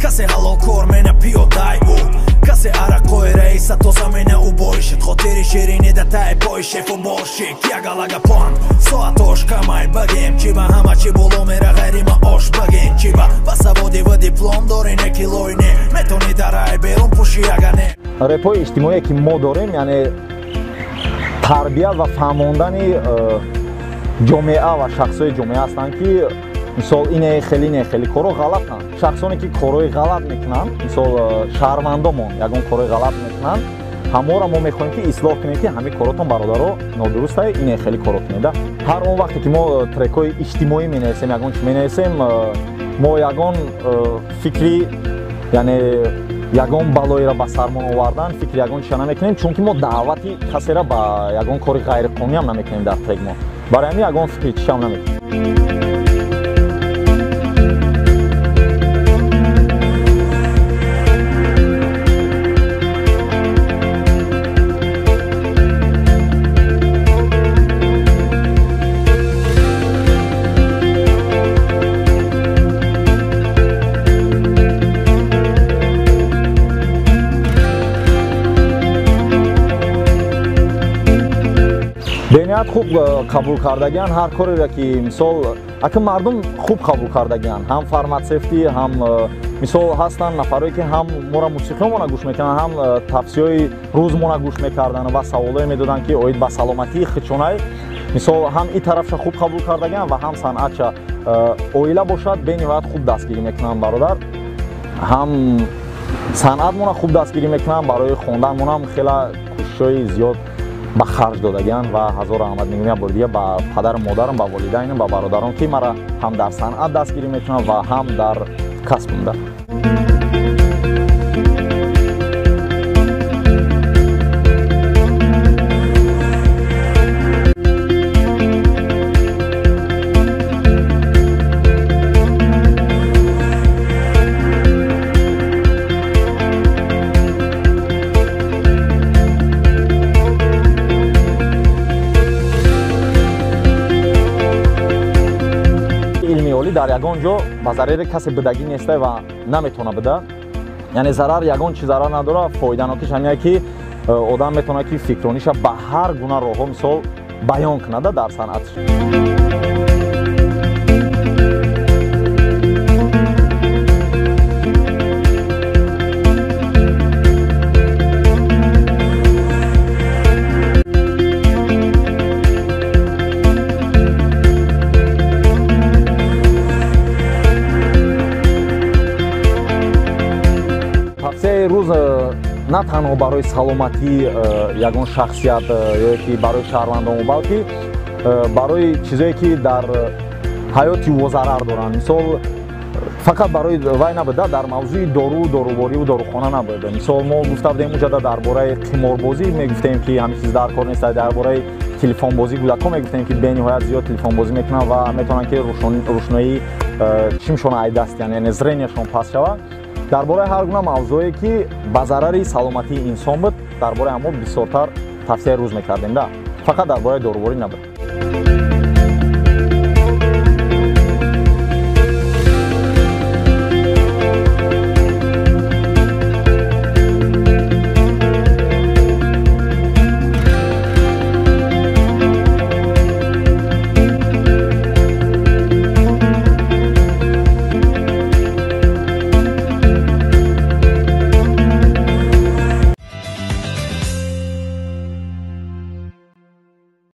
касе ҳалолкор мена пиёдай ӯ касе арақои раиса тоза мена ӯ боришид хотири ширинида таи пои шефу боршик ягалага пон соатош камай багем чи ба ҳама чи боло мера ғайрима ош багем чи ба ба саводи ва диплом дорине килойне метони дарай берун пуши ягане репои иҷтимоие ки мо дорем яъне тарбия ва фаҳмондани ҷомеа ва шахсои ҷомеа ҳастанд ки мисол ине хеле коро ғалатанд шахсоне ки корои ғалат мекунанд мисол шаҳрвандомон ягон корои ғалат мекунанд ҳаморо мо мехоҳем ки ислоҳ кунем ки ҳамин коротон бародаро нодурустае ине хеле коро кунеда ҳар он вақте ки мо трекҳои иҷтимоӣ менависем ягон чи менависем мо ягон фикри яъне ягон балоеро ба сармон овардан фикри ягон чиша намекунем чунки мо даъвати касеро ба ягон кори ғайриқонуниам намекунем дар трек мо барои ҳамин ягон фикри чишам намекунем бениҳоят хуб қабул кардагиан ҳар кореро ки мисол ака мардум хуб қабул кардагиан ҳам фарматсевтӣ ҳам мисол ҳастанд нафарое ки ҳам моро мусиқиёмона гӯш мекарданд ҳам тавсияҳои рӯзмона гӯш мекарданд ва саволое медоданд ки оид ба саломатии хичонай мисол ҳам ин тарафша хуб қабул кардагиан ва ҳам санъатша оила бошад бениҳоят хуб дастгирӣ мекунанд бародар ҳам санъатмона хуб дастгирӣ мекунанд барои хонданмонам хела кӯшишҳои зиёд ба харҷ додагиан ва ҳазор раҳмат мегӯям бори дига ба падару модарам ба волидайнам ба бародарон ки мара ҳам дар санъат дастгирӣ мекунанд ва ҳам дар касбимда дар ягон ҷо ба зарари касе бидагӣ нестай ва наметавона бida яъне зарар ягон чи зарар надора фоиданокиш ҳамине ки одам метавона ки фикрониша ба ҳар гуна роҳҳо мисол баён кунада дар санъатиш рӯз на танҳо барои саломатии ягон шахсият ё ки барои шаҳрвандон балки барои чизое ки дар ҳаёти ӯ зарар доранд мисол фақат барои вай набуда дар мавзӯи дору доруборию дорухона набуда мисол мо гуфта будем уҷада дар бораи қиморбозӣ мегуфтем ки ҳамин чиз дар кор нест дар бораи телефонбозӣ гӯдако мегуфтем ки бениҳоят зиёд телефонбозӣ мекунанд ва метавонанд ки рӯшноии чимшон айдаст яъне зренияшон паст шавад дар бораи ҳар гуна мавзӯе ки ба зарари саломатии инсон буд дар бораи ҳамо бисёртар тавсияи рӯз мекардем да фақат дар бораи доруборӣ набуд